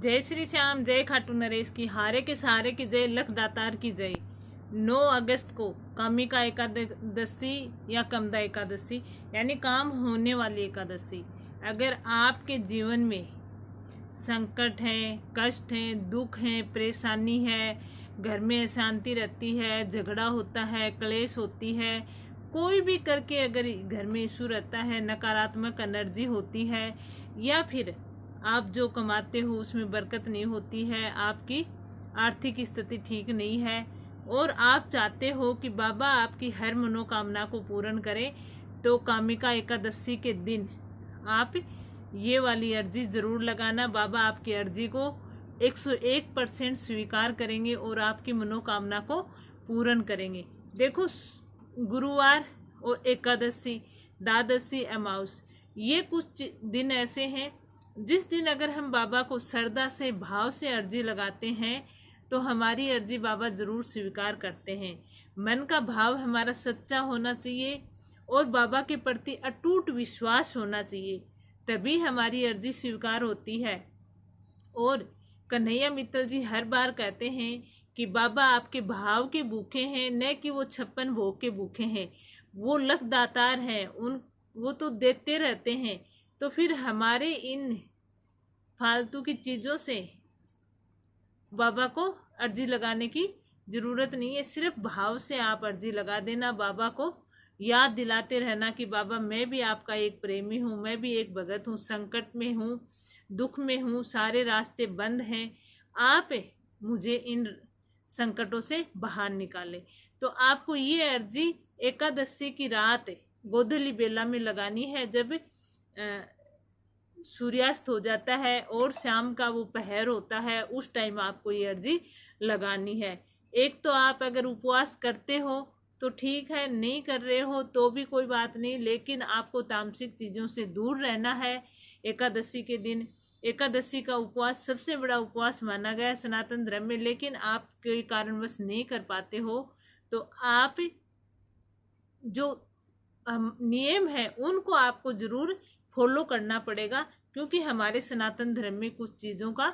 जय श्री श्याम, जय खाटू नरेश की, हारे के सहारे की जय, लख दातार की जय। 9 अगस्त को कामिका एकादशी या कमदा एकादशी यानी काम होने वाली एकादशी। अगर आपके जीवन में संकट है, कष्ट है, दुख है, परेशानी है, घर में अशांति रहती है, झगड़ा होता है, क्लेश होती है, कोई भी करके अगर घर में इशू रहता है, नकारात्मक एनर्जी होती है, या फिर आप जो कमाते हो उसमें बरकत नहीं होती है, आपकी आर्थिक स्थिति ठीक नहीं है और आप चाहते हो कि बाबा आपकी हर मनोकामना को पूर्ण करें, तो कामिका एकादशी के दिन आप ये वाली अर्जी ज़रूर लगाना। बाबा आपकी अर्जी को 101% स्वीकार करेंगे और आपकी मनोकामना को पूर्ण करेंगे। देखो, गुरुवार और एकादशी, द्वादशी, अमावस, ये कुछ दिन ऐसे हैं जिस दिन अगर हम बाबा को श्रद्धा से, भाव से अर्जी लगाते हैं तो हमारी अर्जी बाबा ज़रूर स्वीकार करते हैं। मन का भाव हमारा सच्चा होना चाहिए और बाबा के प्रति अटूट विश्वास होना चाहिए, तभी हमारी अर्जी स्वीकार होती है। और कन्हैया मित्तल जी हर बार कहते हैं कि बाबा आपके भाव के भूखे हैं, न कि वो 56 भोग के भूखे हैं। वो लख दातार हैं, वो तो देते रहते हैं। तो फिर हमारे इन फालतू की चीज़ों से बाबा को अर्जी लगाने की ज़रूरत नहीं है। सिर्फ भाव से आप अर्जी लगा देना, बाबा को याद दिलाते रहना कि बाबा मैं भी आपका एक प्रेमी हूँ, मैं भी एक भगत हूँ, संकट में हूँ, दुख में हूँ, सारे रास्ते बंद हैं, आप मुझे इन संकटों से बाहर निकालें। तो आपको ये अर्जी एकादशी की रात गोधूली बेला में लगानी है, जब सूर्यास्त हो जाता है और शाम का वो पहर होता है, उस टाइम आपको ये अर्जी लगानी है। एक तो आप अगर उपवास करते हो तो ठीक है, नहीं कर रहे हो तो भी कोई बात नहीं, लेकिन आपको तामसिक चीज़ों से दूर रहना है एकादशी के दिन। एकादशी का उपवास सबसे बड़ा उपवास माना गया है सनातन धर्म में, लेकिन आप कोई कारणवश नहीं कर पाते हो तो आप जो नियम है उनको आपको ज़रूर फॉलो करना पड़ेगा, क्योंकि हमारे सनातन धर्म में कुछ चीज़ों का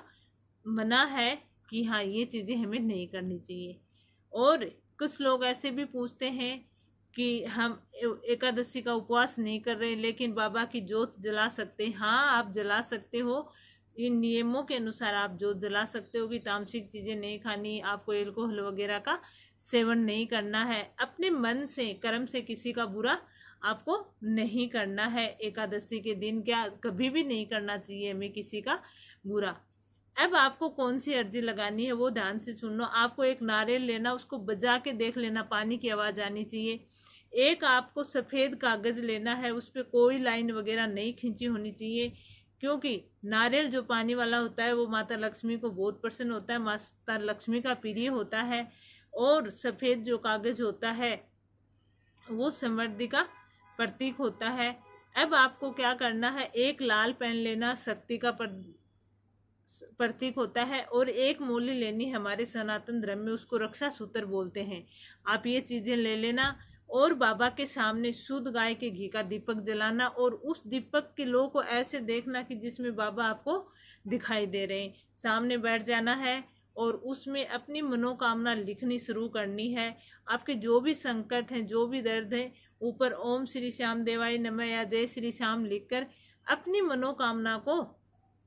मना है कि हाँ ये चीज़ें हमें नहीं करनी चाहिए। और कुछ लोग ऐसे भी पूछते हैं कि हम एकादशी का उपवास नहीं कर रहे लेकिन बाबा की जोत जला सकते हैं। हाँ, आप जला सकते हो, इन नियमों के अनुसार आप जोत जला सकते हो कि तामसिक चीज़ें नहीं खानी, आपको एल्कोहल वगैरह का सेवन नहीं करना है, अपने मन से, कर्म से किसी का बुरा आपको नहीं करना है। एकादशी के दिन क्या कभी भी नहीं करना चाहिए हमें किसी का बुरा। अब आपको कौन सी अर्जी लगानी है वो ध्यान से सुन लो। आपको एक नारियल लेना, उसको बजा के देख लेना, पानी की आवाज़ आनी चाहिए। एक आपको सफ़ेद कागज़ लेना है, उस पर कोई लाइन वगैरह नहीं खींची होनी चाहिए, क्योंकि नारियल जो पानी वाला होता है वो माता लक्ष्मी को बहुत प्रसन्न होता है, माता लक्ष्मी का प्रिय होता है। और सफ़ेद जो कागज़ होता है वो समृद्धि का प्रतीक होता है। अब आपको क्या करना है, एक लाल पेन लेना, शक्ति का प्रतीक होता है, और एक मूली लेनी, हमारे सनातन धर्म में उसको रक्षा सूत्र बोलते हैं। आप ये चीज़ें ले लेना और बाबा के सामने शुद्ध गाय के घी का दीपक जलाना, और उस दीपक के लो को ऐसे देखना कि जिसमें बाबा आपको दिखाई दे रहे हैं। सामने बैठ जाना है और उसमें अपनी मनोकामना लिखनी शुरू करनी है। आपके जो भी संकट हैं, जो भी दर्द है, ऊपर ओम श्री श्याम देवाय नमः या जय श्री श्याम लिखकर अपनी मनोकामना को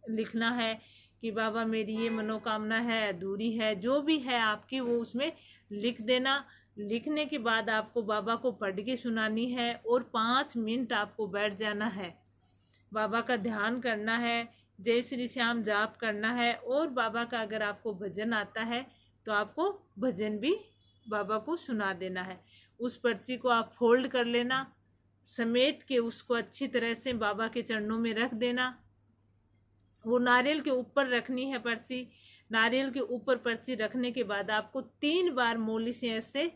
लिखना है कि बाबा मेरी ये मनोकामना है, अधूरी है, जो भी है आपकी वो उसमें लिख देना। लिखने के बाद आपको बाबा को पढ़ के सुनानी है और 5 मिनट आपको बैठ जाना है, बाबा का ध्यान करना है, जय श्री श्याम जाप करना है। और बाबा का अगर आपको भजन आता है तो आपको भजन भी बाबा को सुना देना है। उस पर्ची को आप फोल्ड कर लेना, समेट के उसको अच्छी तरह से बाबा के चरणों में रख देना। वो नारियल के ऊपर रखनी है पर्ची। नारियल के ऊपर पर्ची रखने के बाद आपको 3 बार मोली से ऐसे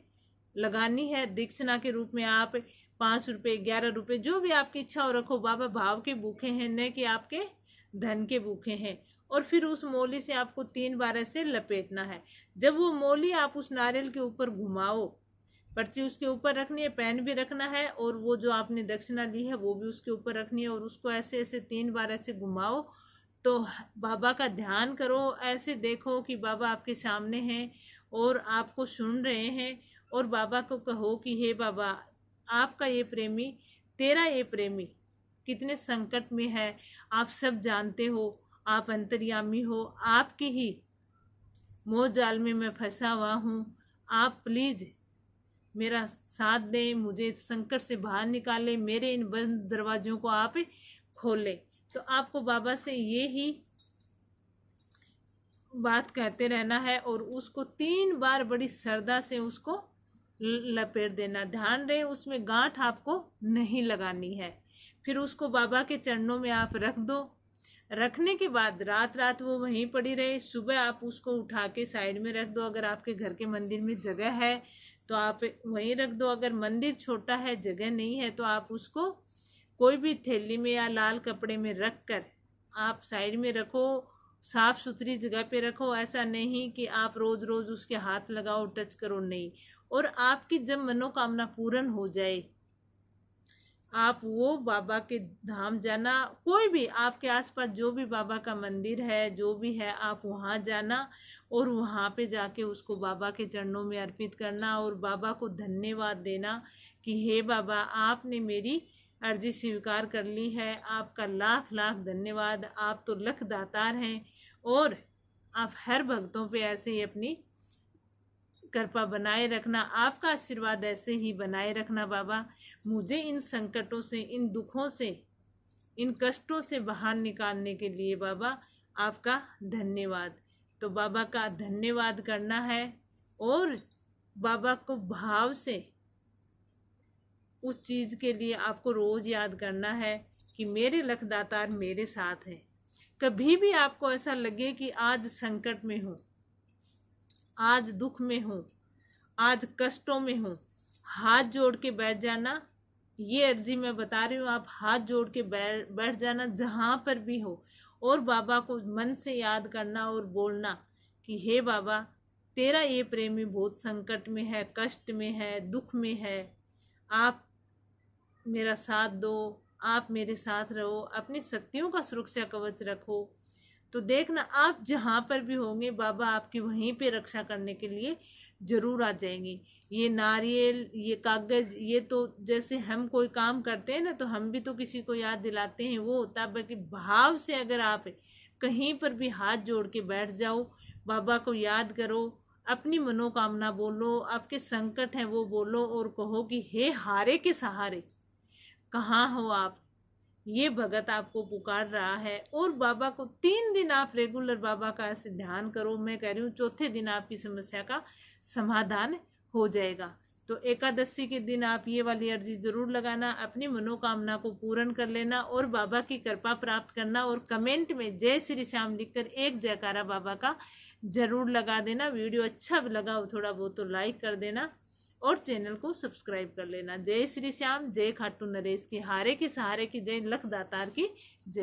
लगानी है। दीक्षिणा के रूप में आप 5 रुपये, 11 रुपये, जो भी आपकी इच्छा हो रखो। बाबा भाव के भूखे हैं, न कि आपके धन के भूखे हैं। और फिर उस मोली से आपको 3 बार ऐसे लपेटना है। जब वो मोली आप उस नारियल के ऊपर घुमाओ, पर्ची उसके ऊपर रखनी है, पेन भी रखना है, और वो जो आपने दक्षिणा ली है वो भी उसके ऊपर रखनी है, और उसको ऐसे ऐसे 3 बार ऐसे घुमाओ तो बाबा का ध्यान करो, ऐसे देखो कि बाबा आपके सामने हैं और आपको सुन रहे हैं, और बाबा को कहो कि हे बाबा, आपका ये प्रेमी, तेरा ये प्रेमी कितने संकट में है, आप सब जानते हो, आप अंतर्यामी हो, आपकी ही मोह जाल में मैं फंसा हुआ हूँ, आप प्लीज मेरा साथ दें, मुझे संकट से बाहर निकालें, मेरे इन बंद दरवाजों को आप खोलें। तो आपको बाबा से ये ही बात कहते रहना है और उसको 3 बार बड़ी श्रद्धा से उसको लपेट देना। ध्यान रहे उसमें गांठ आपको नहीं लगानी है। फिर उसको बाबा के चरणों में आप रख दो। रखने के बाद रात रात वो वहीं पड़ी रहे। सुबह आप उसको उठा के साइड में रख दो। अगर आपके घर के मंदिर में जगह है तो आप वहीं रख दो। अगर मंदिर छोटा है, जगह नहीं है, तो आप उसको कोई भी थैली में या लाल कपड़े में रख कर आप साइड में रखो। साफ सुथरी जगह पे रखो। ऐसा नहीं कि आप रोज रोज उसके हाथ लगाओ, टच करो, नहीं। और आपकी जब मनोकामना पूर्ण हो जाए, आप वो बाबा के धाम जाना। कोई भी आपके आसपास जो भी बाबा का मंदिर है, जो भी है, आप वहाँ जाना और वहाँ पे जाके उसको बाबा के चरणों में अर्पित करना और बाबा को धन्यवाद देना कि हे बाबा, आपने मेरी अर्जी स्वीकार कर ली है, आपका लाख लाख धन्यवाद। आप तो लख दातार हैं और आप हर भक्तों पे ऐसे ही अपनी कृपा बनाए रखना। आपका आशीर्वाद ऐसे ही बनाए रखना बाबा। मुझे इन संकटों से, इन दुखों से, इन कष्टों से बाहर निकालने के लिए बाबा आपका धन्यवाद। तो बाबा का धन्यवाद करना है और बाबा को भाव से उस चीज़ के लिए आपको रोज याद करना है कि मेरे लखदातार मेरे साथ हैं। कभी भी आपको ऐसा लगे कि आज संकट में हूँ, आज दुख में हूँ, आज कष्टों में हूँ, हाथ जोड़ के बैठ जाना। ये अर्जी मैं बता रही हूँ, आप हाथ जोड़ के बैठ जाना जहाँ पर भी हो और बाबा को मन से याद करना और बोलना कि हे बाबा, तेरा ये प्रेमी बहुत संकट में है, कष्ट में है, दुख में है, आप मेरा साथ दो, आप मेरे साथ रहो, अपनी शक्तियों का सुरक्षा कवच रखो। तो देखना आप जहाँ पर भी होंगे, बाबा आपकी वहीं पे रक्षा करने के लिए जरूर आ जाएंगे। ये नारियल, ये कागज, ये तो जैसे हम कोई काम करते हैं ना, तो हम भी तो किसी को याद दिलाते हैं, वो होता है। बाकी भाव से अगर आप कहीं पर भी हाथ जोड़ के बैठ जाओ, बाबा को याद करो, अपनी मनोकामना बोलो, आपके संकट हैं वो बोलो और कहो कि हे हारे के सहारे, कहाँ हो आप। ये भगत आपको पुकार रहा है। और बाबा को 3 दिन आप रेगुलर बाबा का ऐसे ध्यान करो। मैं कह रही हूँ चौथे दिन आपकी समस्या का समाधान हो जाएगा। तो एकादशी के दिन आप ये वाली अर्जी जरूर लगाना, अपनी मनोकामना को पूर्ण कर लेना और बाबा की कृपा प्राप्त करना। और कमेंट में जय श्री श्याम लिखकर एक जयकारा बाबा का जरूर लगा देना। वीडियो अच्छा लगा हो थोड़ा बहुत तो लाइक कर देना और चैनल को सब्सक्राइब कर लेना। जय श्री श्याम, जय खाटू नरेश की, हारे के सहारे की जय, लख दातार की जय।